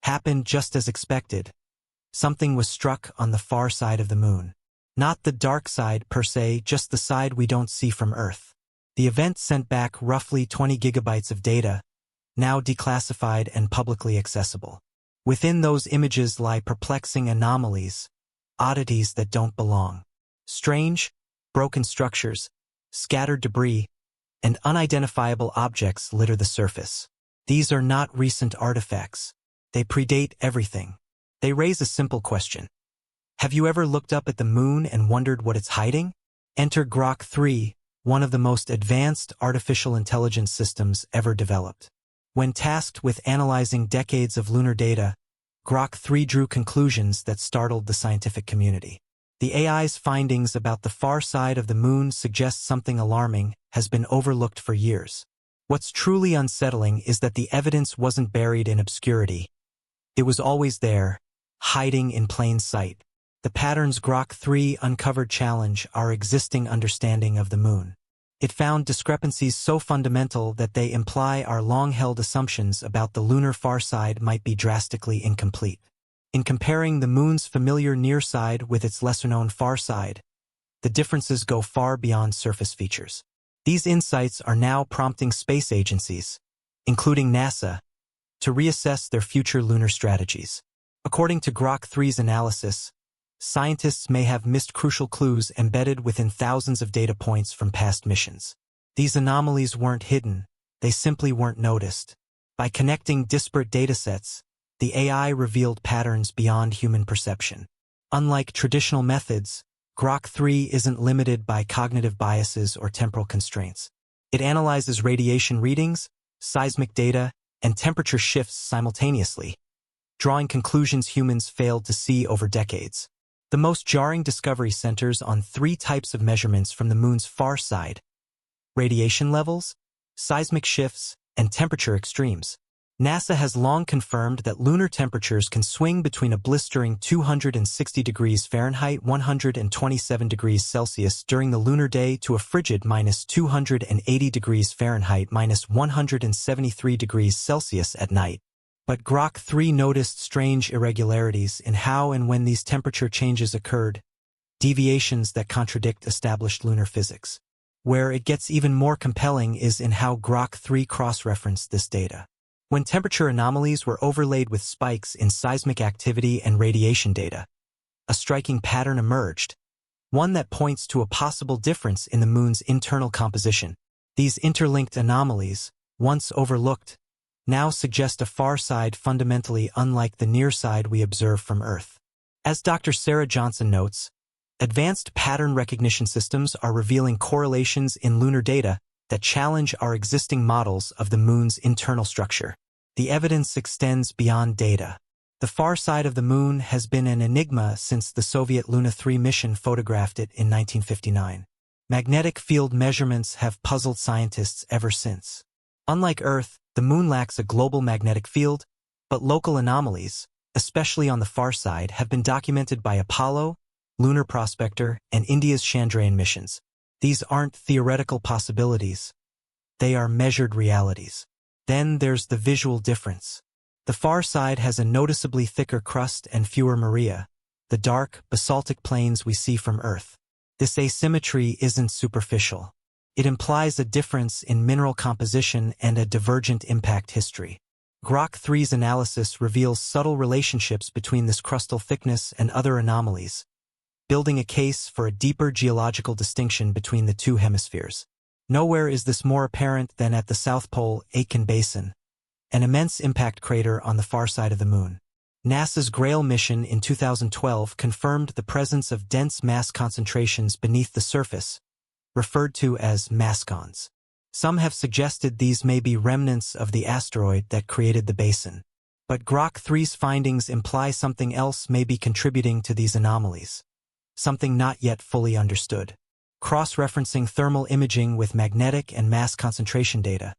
happened just as expected. Something was struck on the far side of the moon. Not the dark side per se, just the side we don't see from Earth. The event sent back roughly 20 gigabytes of data, now declassified and publicly accessible. Within those images lie perplexing anomalies, oddities that don't belong. Strange, broken structures, scattered debris, and unidentifiable objects litter the surface. These are not recent artifacts. They predate everything. They raise a simple question. Have you ever looked up at the moon and wondered what it's hiding? Enter Grok 3, one of the most advanced artificial intelligence systems ever developed. When tasked with analyzing decades of lunar data, Grok 3 drew conclusions that startled the scientific community. The AI's findings about the far side of the moon suggest something alarming has been overlooked for years. What's truly unsettling is that the evidence wasn't buried in obscurity. It was always there, hiding in plain sight. The patterns Grok 3 uncovered challenge our existing understanding of the moon. It found discrepancies so fundamental that they imply our long-held assumptions about the lunar far side might be drastically incomplete. In comparing the moon's familiar near side with its lesser-known far side, the differences go far beyond surface features. These insights are now prompting space agencies, including NASA, to reassess their future lunar strategies. According to Grok 3's analysis, scientists may have missed crucial clues embedded within thousands of data points from past missions. These anomalies weren't hidden, they simply weren't noticed. By connecting disparate datasets, the AI revealed patterns beyond human perception. Unlike traditional methods, Grok 3 isn't limited by cognitive biases or temporal constraints. It analyzes radiation readings, seismic data, and temperature shifts simultaneously, drawing conclusions humans failed to see over decades. The most jarring discovery centers on 3 types of measurements from the moon's far side: radiation levels, seismic shifts, and temperature extremes. NASA has long confirmed that lunar temperatures can swing between a blistering 260 degrees Fahrenheit 127 degrees Celsius during the lunar day to a frigid -280 degrees Fahrenheit -173 degrees Celsius at night. But Grok 3 noticed strange irregularities in how and when these temperature changes occurred, deviations that contradict established lunar physics. Where it gets even more compelling is in how Grok 3 cross-referenced this data. When temperature anomalies were overlaid with spikes in seismic activity and radiation data, a striking pattern emerged, one that points to a possible difference in the moon's internal composition. These interlinked anomalies, once overlooked, now suggest a far side fundamentally unlike the near side we observe from Earth. As Dr. Sarah Johnson notes, advanced pattern recognition systems are revealing correlations in lunar data that challenge our existing models of the moon's internal structure. The evidence extends beyond data. The far side of the moon has been an enigma since the Soviet Luna 3 mission photographed it in 1959. Magnetic field measurements have puzzled scientists ever since. Unlike Earth, the moon lacks a global magnetic field, but local anomalies, especially on the far side, have been documented by Apollo, Lunar Prospector, and India's Chandrayaan missions. These aren't theoretical possibilities. They are measured realities. Then there's the visual difference. The far side has a noticeably thicker crust and fewer maria, the dark, basaltic plains we see from Earth. This asymmetry isn't superficial. It implies a difference in mineral composition and a divergent impact history. Grok 3's analysis reveals subtle relationships between this crustal thickness and other anomalies, building a case for a deeper geological distinction between the two hemispheres. Nowhere is this more apparent than at the South Pole-Aitken Basin, an immense impact crater on the far side of the moon. NASA's Grail mission in 2012 confirmed the presence of dense mass concentrations beneath the surface, referred to as mascons. Some have suggested these may be remnants of the asteroid that created the basin. But Grok 3's findings imply something else may be contributing to these anomalies, something not yet fully understood. Cross-referencing thermal imaging with magnetic and mass concentration data,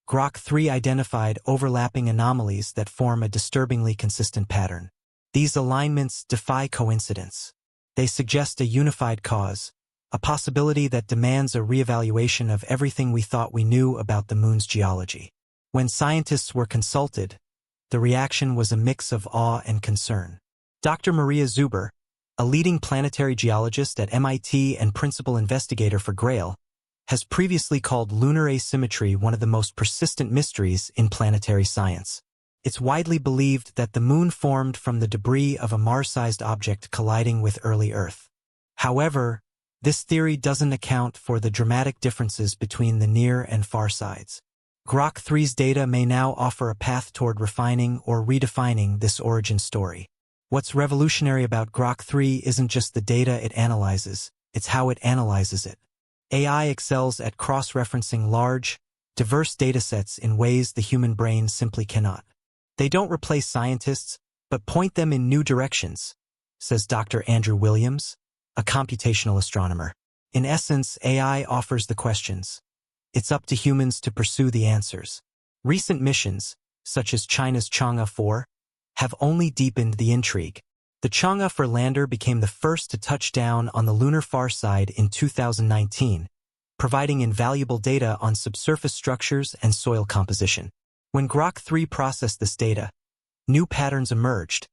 Grok 3 identified overlapping anomalies that form a disturbingly consistent pattern. These alignments defy coincidence. They suggest a unified cause, a possibility that demands a reevaluation of everything we thought we knew about the moon's geology. When scientists were consulted, The reaction was a mix of awe and concern. Dr. Maria Zuber, a leading planetary geologist at MIT and principal investigator for GRAIL, has previously called lunar asymmetry one of the most persistent mysteries in planetary science. It's widely believed that the Moon formed from the debris of a Mars-sized object colliding with early Earth. However, this theory doesn't account for the dramatic differences between the near and far sides. Grok 3's data may now offer a path toward refining or redefining this origin story. What's revolutionary about Grok 3 isn't just the data it analyzes, it's how it analyzes it. AI excels at cross-referencing large, diverse datasets in ways the human brain simply cannot. They don't replace scientists, but point them in new directions, says Dr. Andrew Williams, a computational astronomer. In essence, AI offers the questions. It's up to humans to pursue the answers. Recent missions, such as China's Chang'e 4, have only deepened the intrigue. The Chang'e 4 lander became the first to touch down on the lunar far side in 2019, providing invaluable data on subsurface structures and soil composition. When Grok 3 processed this data, new patterns emerged,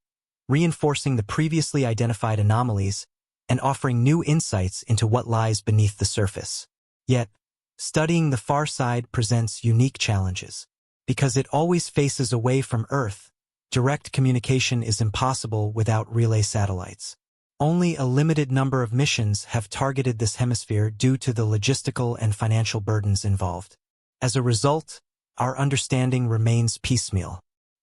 reinforcing the previously identified anomalies and offering new insights into what lies beneath the surface. Yet, studying the far side presents unique challenges. Because it always faces away from Earth, direct communication is impossible without relay satellites. Only a limited number of missions have targeted this hemisphere due to the logistical and financial burdens involved. As a result, our understanding remains piecemeal.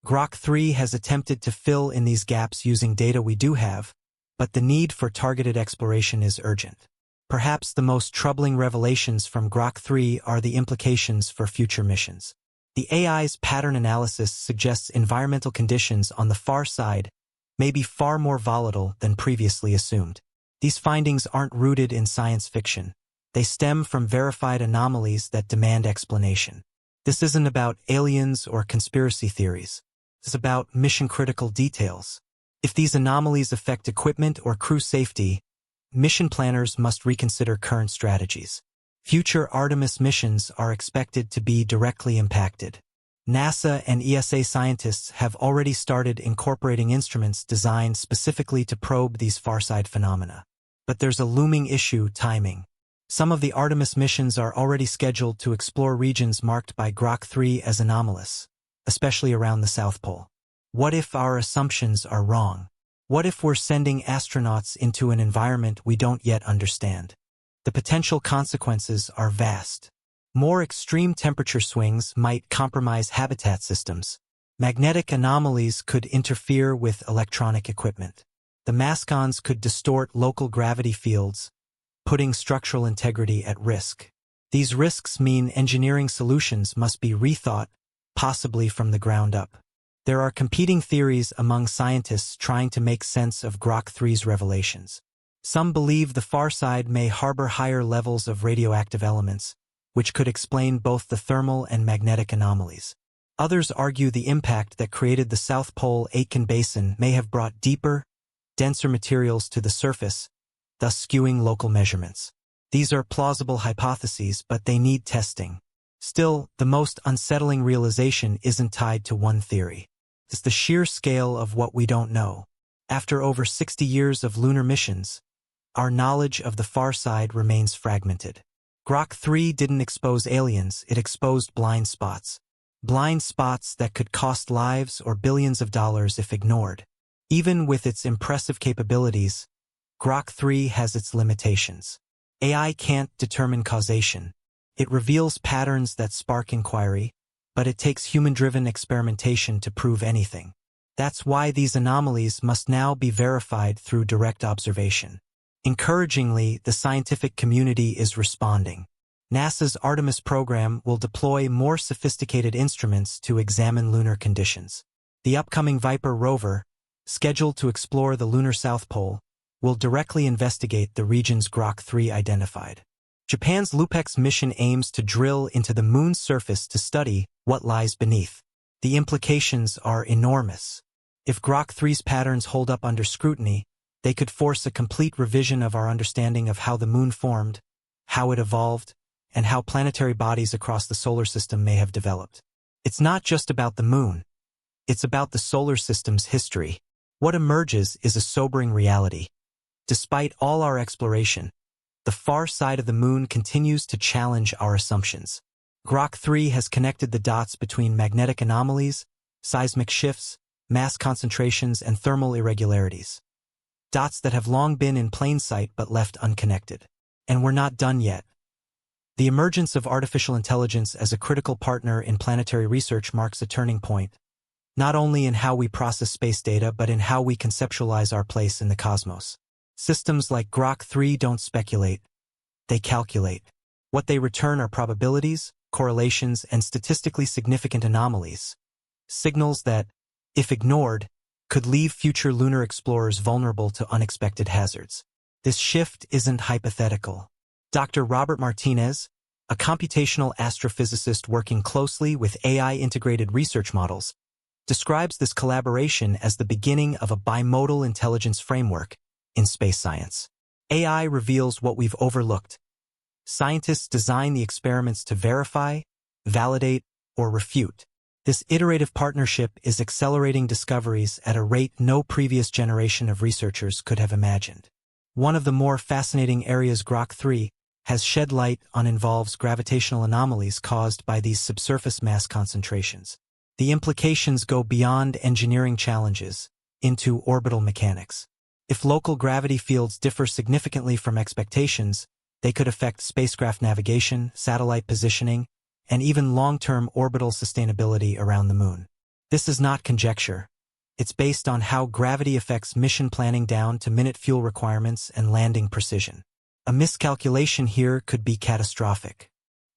Grok 3 has attempted to fill in these gaps using data we do have, but the need for targeted exploration is urgent. Perhaps the most troubling revelations from Grok 3 are the implications for future missions. The AI's pattern analysis suggests environmental conditions on the far side may be far more volatile than previously assumed. These findings aren't rooted in science fiction. They stem from verified anomalies that demand explanation. This isn't about aliens or conspiracy theories. It's about mission-critical details. If these anomalies affect equipment or crew safety, mission planners must reconsider current strategies. Future Artemis missions are expected to be directly impacted. NASA and ESA scientists have already started incorporating instruments designed specifically to probe these far-side phenomena. But there's a looming issue: timing. Some of the Artemis missions are already scheduled to explore regions marked by Grok 3 as anomalous, especially around the South Pole. What if our assumptions are wrong? What if we're sending astronauts into an environment we don't yet understand? The potential consequences are vast. More extreme temperature swings might compromise habitat systems. Magnetic anomalies could interfere with electronic equipment. The mascons could distort local gravity fields, putting structural integrity at risk. These risks mean engineering solutions must be rethought, possibly from the ground up. There are competing theories among scientists trying to make sense of Grok 3's revelations. Some believe the far side may harbor higher levels of radioactive elements, which could explain both the thermal and magnetic anomalies. Others argue the impact that created the South Pole-Aitken Basin may have brought deeper, denser materials to the surface, thus skewing local measurements. These are plausible hypotheses, but they need testing. Still, the most unsettling realization isn't tied to one theory. It's the sheer scale of what we don't know. After over 60 years of lunar missions, our knowledge of the far side remains fragmented. Grok 3 didn't expose aliens, it exposed blind spots. Blind spots that could cost lives or billions of dollars if ignored. Even with its impressive capabilities, Grok 3 has its limitations. AI can't determine causation. It reveals patterns that spark inquiry, but it takes human-driven experimentation to prove anything. That's why these anomalies must now be verified through direct observation. Encouragingly, the scientific community is responding. NASA's Artemis program will deploy more sophisticated instruments to examine lunar conditions. The upcoming Viper rover, scheduled to explore the lunar South Pole, will directly investigate the regions Grok 3 identified. Japan's LUPEX mission aims to drill into the moon's surface to study what lies beneath. The implications are enormous. If Grok 3's patterns hold up under scrutiny, they could force a complete revision of our understanding of how the moon formed, how it evolved, and how planetary bodies across the solar system may have developed. It's not just about the moon. It's about the solar system's history. What emerges is a sobering reality. Despite all our exploration, the far side of the moon continues to challenge our assumptions. Grok 3 has connected the dots between magnetic anomalies, seismic shifts, mass concentrations, and thermal irregularities. Dots that have long been in plain sight but left unconnected. And we're not done yet. The emergence of artificial intelligence as a critical partner in planetary research marks a turning point, not only in how we process space data but in how we conceptualize our place in the cosmos. Systems like Grok 3 don't speculate, they calculate. What they return are probabilities, correlations, and statistically significant anomalies. Signals that, if ignored, could leave future lunar explorers vulnerable to unexpected hazards. This shift isn't hypothetical. Dr. Robert Martinez, a computational astrophysicist working closely with AI-integrated research models, describes this collaboration as the beginning of a bimodal intelligence framework in space science. AI reveals what we've overlooked. Scientists design the experiments to verify, validate, or refute. This iterative partnership is accelerating discoveries at a rate no previous generation of researchers could have imagined. One of the more fascinating areas Grok 3 has shed light on involves gravitational anomalies caused by these subsurface mass concentrations. The implications go beyond engineering challenges into orbital mechanics. If local gravity fields differ significantly from expectations, they could affect spacecraft navigation, satellite positioning, and even long-term orbital sustainability around the moon. This is not conjecture. It's based on how gravity affects mission planning down to minute fuel requirements and landing precision. A miscalculation here could be catastrophic.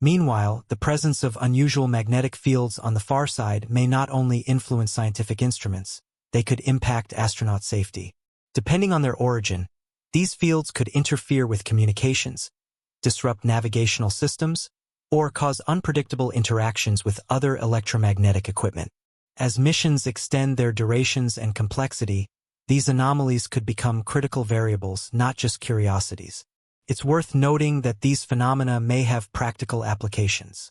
Meanwhile, the presence of unusual magnetic fields on the far side may not only influence scientific instruments, they could impact astronaut safety. Depending on their origin, these fields could interfere with communications, disrupt navigational systems, or cause unpredictable interactions with other electromagnetic equipment. As missions extend their durations and complexity, these anomalies could become critical variables, not just curiosities. It's worth noting that these phenomena may have practical applications.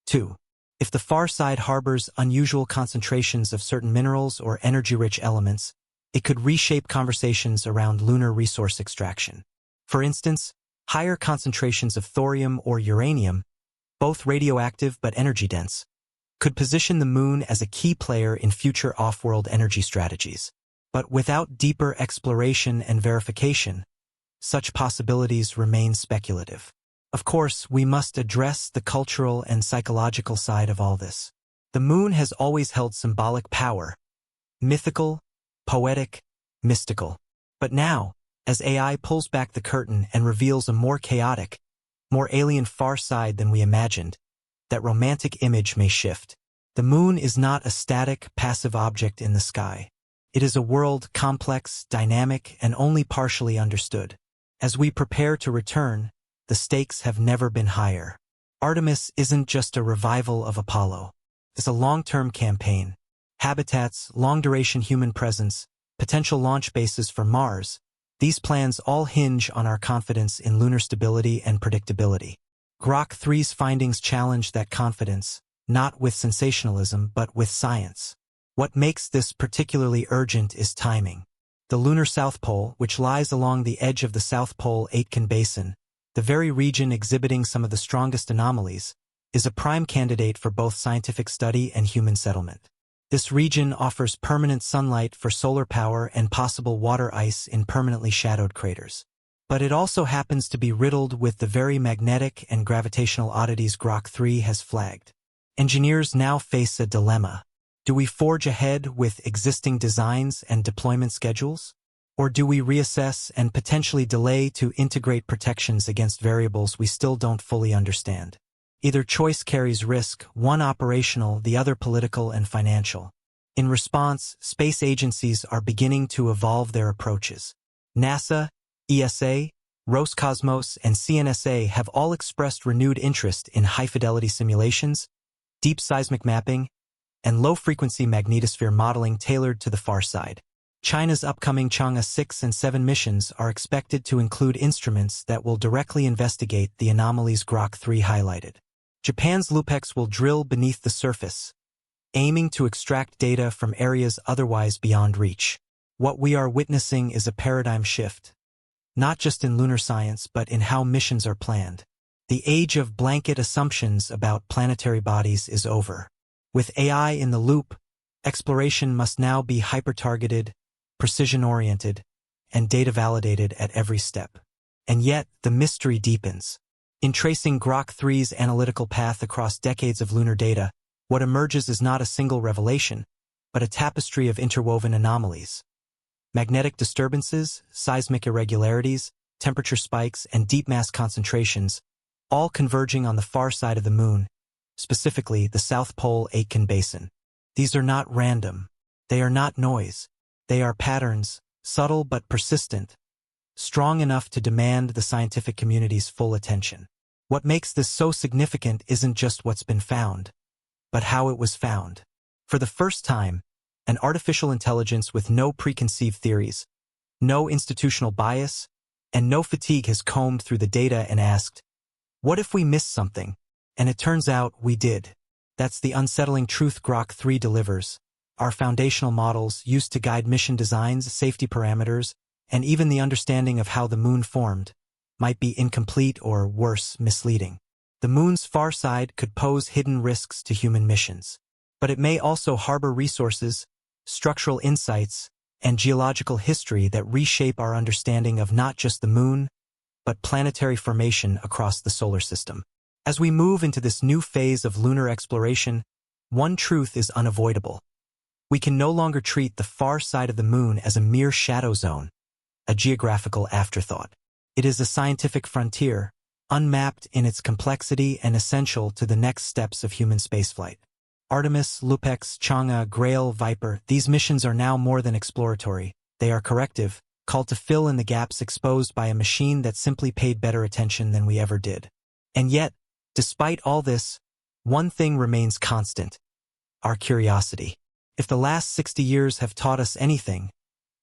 2. If the far side harbors unusual concentrations of certain minerals or energy-rich elements, it could reshape conversations around lunar resource extraction. For instance, higher concentrations of thorium or uranium, both radioactive but energy-dense, could position the moon as a key player in future off-world energy strategies. But without deeper exploration and verification, such possibilities remain speculative. Of course, we must address the cultural and psychological side of all this. The moon has always held symbolic power, mythical, poetic, mystical. But now, as AI pulls back the curtain and reveals a more chaotic, more alien far side than we imagined, that romantic image may shift. The moon is not a static, passive object in the sky. It is a world complex, dynamic, and only partially understood. As we prepare to return, the stakes have never been higher. Artemis isn't just a revival of Apollo. It's a long-term campaign. Habitats, long-duration human presence, potential launch bases for Mars. These plans all hinge on our confidence in lunar stability and predictability. Grok 3's findings challenge that confidence, not with sensationalism but with science. What makes this particularly urgent is timing. The lunar South Pole, which lies along the edge of the South Pole-Aitken Basin, the very region exhibiting some of the strongest anomalies, is a prime candidate for both scientific study and human settlement. This region offers permanent sunlight for solar power and possible water ice in permanently shadowed craters. But it also happens to be riddled with the very magnetic and gravitational oddities Grok 3 has flagged. Engineers now face a dilemma. Do we forge ahead with existing designs and deployment schedules? Or do we reassess and potentially delay to integrate protections against variables we still don't fully understand? Either choice carries risk, one operational, the other political and financial. In response, space agencies are beginning to evolve their approaches. NASA, ESA, Roscosmos, and CNSA have all expressed renewed interest in high-fidelity simulations, deep seismic mapping, and low-frequency magnetosphere modeling tailored to the far side. China's upcoming Chang'e 6 and 7 missions are expected to include instruments that will directly investigate the anomalies Grok 3 highlighted. Japan's LUPEX will drill beneath the surface, aiming to extract data from areas otherwise beyond reach. What we are witnessing is a paradigm shift, not just in lunar science but in how missions are planned. The age of blanket assumptions about planetary bodies is over. With AI in the loop, exploration must now be hyper-targeted, precision-oriented, and data-validated at every step. And yet, the mystery deepens. In tracing Grok 3's analytical path across decades of lunar data, what emerges is not a single revelation, but a tapestry of interwoven anomalies. Magnetic disturbances, seismic irregularities, temperature spikes, and deep mass concentrations, all converging on the far side of the Moon, specifically the South Pole-Aitken Basin. These are not random. They are not noise. They are patterns, subtle but persistent, strong enough to demand the scientific community's full attention. What makes this so significant isn't just what's been found, but how it was found. For the first time, an artificial intelligence with no preconceived theories, no institutional bias, and no fatigue has combed through the data and asked, what if we missed something? And it turns out we did. That's the unsettling truth Grok 3 delivers. Our foundational models, used to guide mission designs, safety parameters, and even the understanding of how the Moon formed, might be incomplete or, worse, misleading. The Moon's far side could pose hidden risks to human missions. But it may also harbor resources, structural insights, and geological history that reshape our understanding of not just the Moon, but planetary formation across the solar system. As we move into this new phase of lunar exploration, one truth is unavoidable. We can no longer treat the far side of the Moon as a mere shadow zone, a geographical afterthought. It is a scientific frontier, unmapped in its complexity and essential to the next steps of human spaceflight. Artemis, Lupex, Chang'e, Grail, Viper, these missions are now more than exploratory. They are corrective, called to fill in the gaps exposed by a machine that simply paid better attention than we ever did. And yet, despite all this, one thing remains constant: our curiosity. If the last 60 years have taught us anything,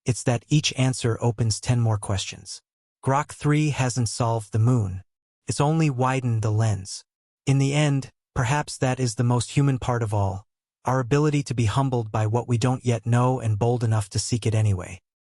it's that each answer opens 10 more questions. Grok 3 hasn't solved the Moon. It's only widened the lens. In the end, perhaps that is the most human part of all, our ability to be humbled by what we don't yet know and bold enough to seek it anyway.